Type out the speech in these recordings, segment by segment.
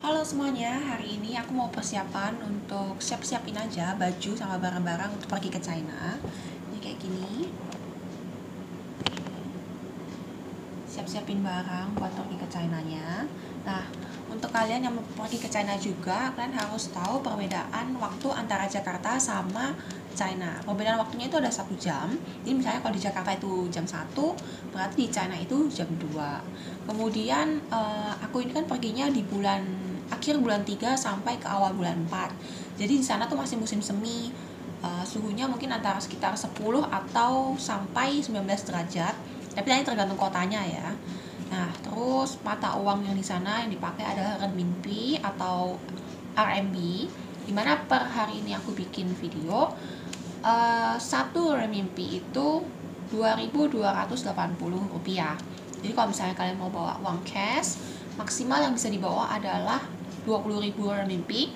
Halo semuanya, hari ini aku mau persiapan untuk siap-siapin aja baju sama barang-barang untuk pergi ke China. Ini kayak gini. Siap-siapin barang buat pergi ke China-nya. Nah, untuk kalian yang mau pergi ke China juga, kalian harus tahu perbedaan waktu antara Jakarta sama China. Perbedaan waktunya itu ada 1 jam. Jadi misalnya kalau di Jakarta itu jam 1, berarti di China itu jam 2. Kemudian aku ini kan perginya di akhir bulan 3 sampai ke awal bulan 4. Jadi di sana tuh masih musim semi. Suhunya mungkin antara sekitar 10 atau sampai 19 derajat. Tapi nanti tergantung kotanya ya. Nah, terus mata uang yang di sana yang dipakai adalah renminbi atau RMB. Dimana per hari ini aku bikin video, satu renminbi itu 2.280 rupiah. Jadi kalau misalnya kalian mau bawa uang cash, maksimal yang bisa dibawa adalah 20.000 renminbi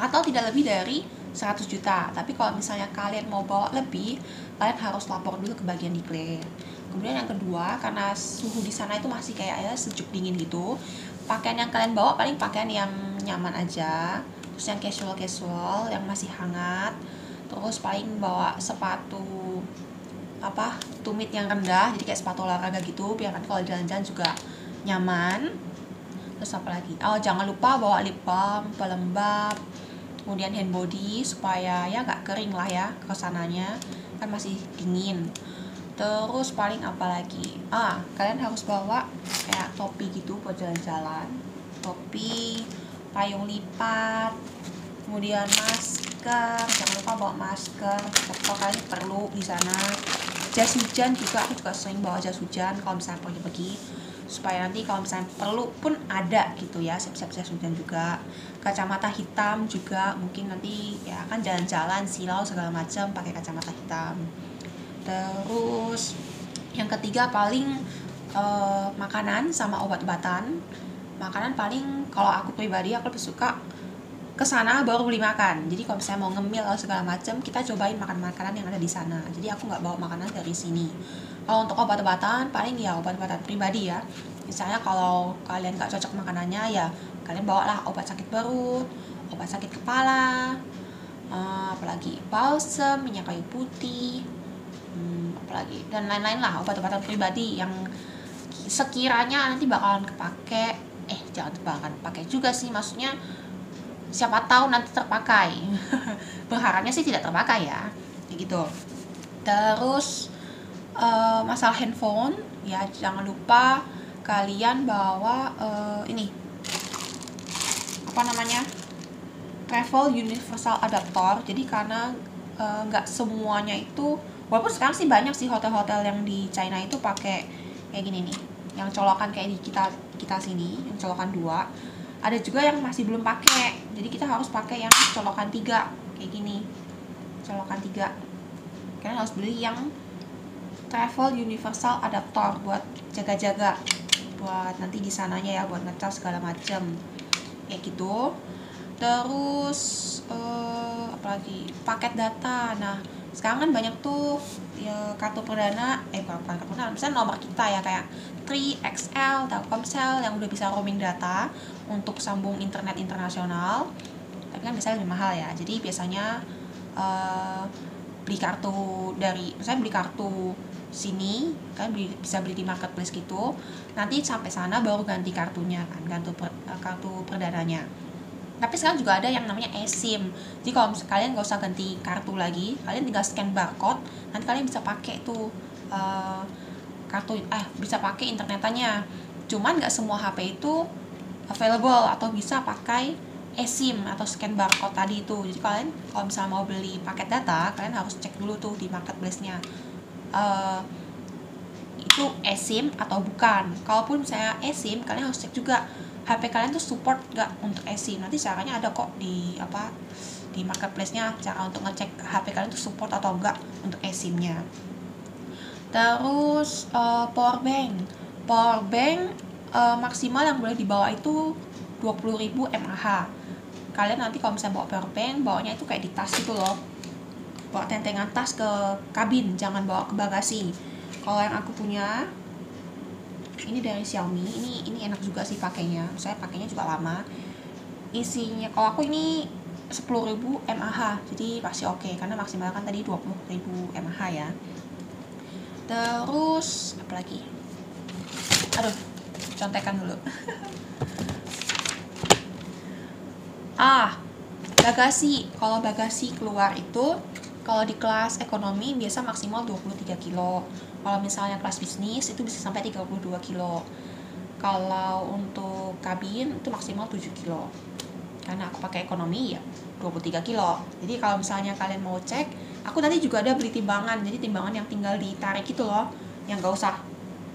atau tidak lebih dari 100 juta. Tapi kalau misalnya kalian mau bawa lebih, kalian harus lapor dulu ke bagian declare. Kemudian yang kedua, karena suhu di sana itu masih kayak ya sejuk dingin gitu, pakaian yang kalian bawa paling pakaian yang nyaman aja, terus yang casual yang masih hangat. Terus paling bawa sepatu tumit yang rendah, jadi kayak sepatu olahraga gitu, biar kan kalau jalan-jalan juga nyaman. Terus apa lagi? Oh, jangan lupa bawa lip balm, pelembab, kemudian hand body supaya ya nggak kering lah ya ke sananya, kan masih dingin. Terus paling apa lagi? Kalian harus bawa kayak topi gitu buat jalan-jalan. Topi, payung lipat, kemudian masker. Jangan lupa bawa masker. Kalau kalian perlu di sana. Jas hujan juga, aku juga sering bawa jas hujan kalau misalnya pergi-pergi, supaya nanti kalau misalnya perlu pun ada gitu ya, siap-siap jas hujan juga. Kacamata hitam juga, mungkin nanti ya kan jalan-jalan silau segala macam pakai kacamata hitam. Terus yang ketiga paling makanan sama obat-obatan. Makanan paling kalau aku pribadi aku lebih suka kesana baru beli makan. Jadi kalau misalnya mau ngemil atau segala macam, kita cobain makan makanan yang ada di sana. Jadi aku nggak bawa makanan dari sini. Kalau untuk obat-obatan paling ya obat-obatan pribadi ya. Misalnya kalau kalian nggak cocok makanannya ya kalian bawalah obat sakit perut, obat sakit kepala, apalagi balsem, minyak kayu putih, apalagi dan lain-lain lah, obat-obatan pribadi yang sekiranya nanti bakalan kepake. Jangan bakalan pakai juga sih, maksudnya siapa tahu nanti terpakai. Berharapnya sih tidak terpakai ya, kayak gitu. Terus masalah handphone ya, jangan lupa kalian bawa ini apa namanya, travel universal adaptor. Jadi karena nggak semuanya itu, walaupun sekarang sih banyak sih hotel-hotel yang di China itu pakai kayak gini nih, yang colokan kayak di kita sini, yang colokan 2. Ada juga yang masih belum pakai, jadi kita harus pakai yang colokan 3 kayak gini, colokan 3. Kalian harus beli yang travel universal adaptor buat jaga-jaga, buat nanti di sananya ya, buat ngecas segala macem kayak gitu. Terus apalagi paket data. Nah sekarang kan banyak tuh ya, kartu perdana bukan kartu perdana, misalnya nomor kita ya kayak 3XL, Telkomsel yang udah bisa roaming data untuk sambung internet internasional. Tapi kan biasanya lebih mahal ya. Jadi biasanya beli kartu misalnya beli kartu sini kan bisa beli di marketplace gitu. Nanti sampai sana baru ganti kartunya kan, kartu perdananya. Tapi sekarang juga ada yang namanya eSIM. Jadi kalau kalian nggak usah ganti kartu lagi, kalian tinggal scan barcode, nanti kalian bisa pakai tuh bisa pakai internetannya. Cuman nggak semua HP itu available atau bisa pakai eSIM atau scan barcode tadi itu. Jadi kalian kalau misalnya mau beli paket data, kalian harus cek dulu tuh di marketplace-nya itu eSIM atau bukan. Kalaupun misalnya eSIM, kalian harus cek juga HP kalian tuh support nggak untuk eSIM. Nanti caranya ada kok di marketplace-nya, cara untuk ngecek HP kalian tuh support atau enggak untuk eSIM-nya. Terus power bank maksimal yang boleh dibawa itu 20.000 mAh. Kalian nanti kalau misalnya bawa power bank, bawanya itu kayak di tas gitu loh, bawa tentengan tas ke kabin, jangan bawa ke bagasi. Kalau yang aku punya ini dari Xiaomi, ini enak juga sih pakainya, saya pakainya juga lama. isinya kalau aku ini 10.000 mAh, jadi pasti oke karena maksimal kan tadi 20.000 mAh ya. Terus apa lagi? Aduh, contekan dulu. Bagasi. Kalau bagasi keluar itu kalau di kelas ekonomi biasa maksimal 23 kilo. Kalau misalnya kelas bisnis itu bisa sampai 32 kilo. Kalau untuk kabin itu maksimal 7 kilo. Karena aku pakai ekonomi ya 23 kilo. Jadi kalau misalnya kalian mau cek, aku tadi juga ada beli timbangan. Jadi timbangan yang tinggal ditarik itu loh, yang gak usah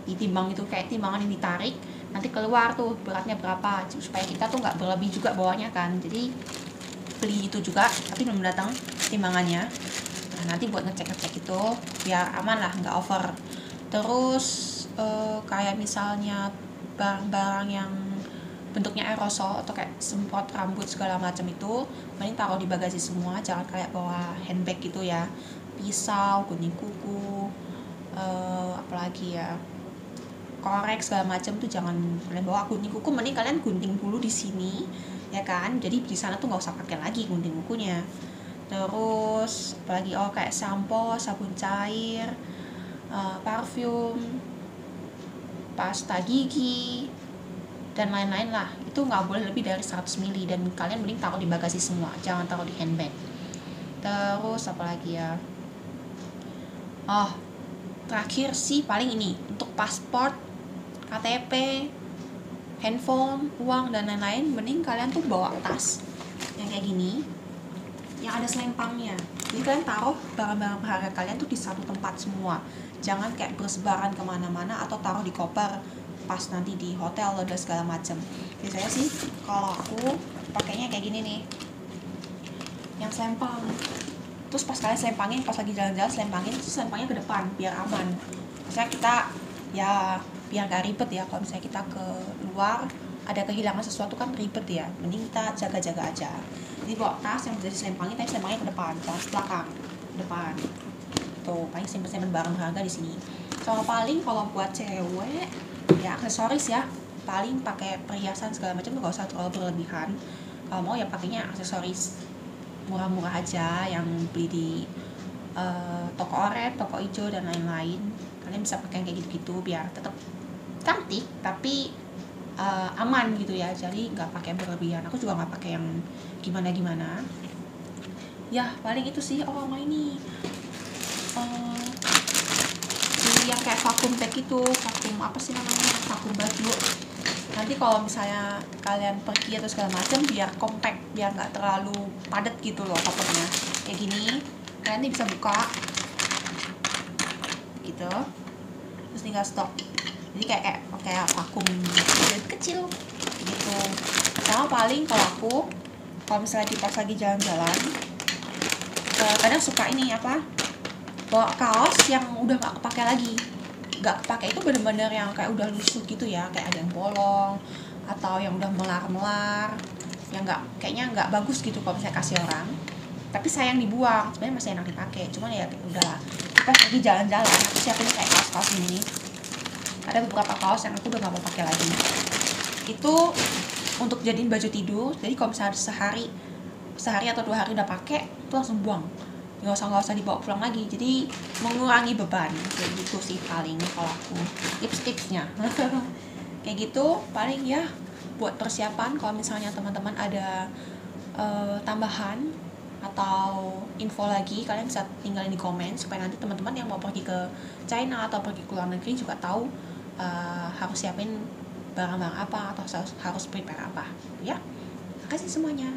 ditimbang itu, kayak timbangan yang ditarik nanti keluar tuh beratnya berapa supaya kita tuh nggak berlebih juga bawahnya kan. Jadi beli itu juga tapi belum datang timbangannya. Nah, nanti buat ngecek itu biar aman lah, nggak over. Terus kayak misalnya barang-barang yang bentuknya aerosol atau kayak semprot rambut segala macam itu mending taruh di bagasi semua, jangan kayak bawa handbag gitu ya. Pisau, gunting kuku, apalagi ya, korek segala macam tuh jangan kalian bawa. Gunting kuku mending kalian gunting dulu di sini ya kan, jadi di sana tuh nggak usah pakai lagi gunting kukunya. Terus apalagi, kayak sampo, sabun cair, parfum, pasta gigi dan lain-lain lah, itu nggak boleh lebih dari 100 ml dan kalian mending taruh di bagasi semua, jangan taruh di handbag. Terus apalagi ya, terakhir sih paling ini untuk paspor, KTP, handphone, uang dan lain-lain mending kalian tuh bawa tas yang kayak gini yang ada selempangnya. Jadi kalian taruh barang-barang berharga kalian tuh di satu tempat semua, jangan kayak bersebaran kemana-mana atau taruh di koper pas nanti di hotel dan segala macam. Biasanya sih kalau aku pakainya kayak gini nih, yang selempang. Terus pas kalian selempangin, pas lagi jalan-jalan selempangin, terus selempangnya ke depan biar aman. Misalnya kita ya biar gak ribet ya, kalau misalnya kita ke luar ada kehilangan sesuatu kan ribet ya, mending kita jaga-jaga aja. Jadi bawa tas yang bisa diselempangin tapi selempangnya ke depan, jangan ke belakang, depan. Tuh paling simpen-simpen barang berharga di sini. Sama paling kalau buat cewek ya aksesoris ya, paling pakai perhiasan segala macam tuh gak usah terlalu berlebihan. Kalau mau ya pakainya aksesoris murah-murah aja yang beli di toko oret, toko hijau dan lain-lain. Kalian bisa pakai kayak gitu-gitu biar tetap cantik tapi aman gitu ya. Jadi nggak pakai berlebihan. Aku juga nggak pakai yang gimana-gimana. Ya paling itu sih. Ini yang kayak vakum bag itu, vakum apa sih namanya, vakum baju. Nanti kalau misalnya kalian pergi atau segala macam biar compact, biar nggak terlalu padat gitu loh kopernya. Kayak gini, kalian nih bisa buka gitu, terus tinggal stop. Jadi kayak vakum kecil gitu. Sama paling kalau misalnya pas lagi jalan-jalan, kadang suka ini bawa kaos yang udah nggak kepake lagi. Nggak kepake itu bener-bener yang kayak udah lusuh gitu ya, kayak ada yang bolong atau yang udah melar-melar, yang kayaknya nggak bagus gitu kalau misalnya kasih orang, tapi sayang dibuang. Sebenarnya masih enak dipakai, cuman ya udahlah. Pas lagi jalan-jalan aku siapin kayak kaos-kaos ini. Ada beberapa kaos yang aku udah nggak mau pakai lagi, itu untuk jadiin baju tidur. Jadi kalau misalnya sehari atau 2 hari udah pakai itu langsung buang, nggak usah dibawa pulang lagi, jadi mengurangi beban. Kayak gitu sih paling kalau aku tips-tipsnya. Kayak gitu paling ya buat persiapan. Kalau misalnya teman-teman ada tambahan atau info lagi, kalian bisa tinggalin di komen supaya nanti teman-teman yang mau pergi ke China atau pergi ke luar negeri juga tahu harus siapin barang-barang apa atau harus prepare apa ya. Terima kasih semuanya.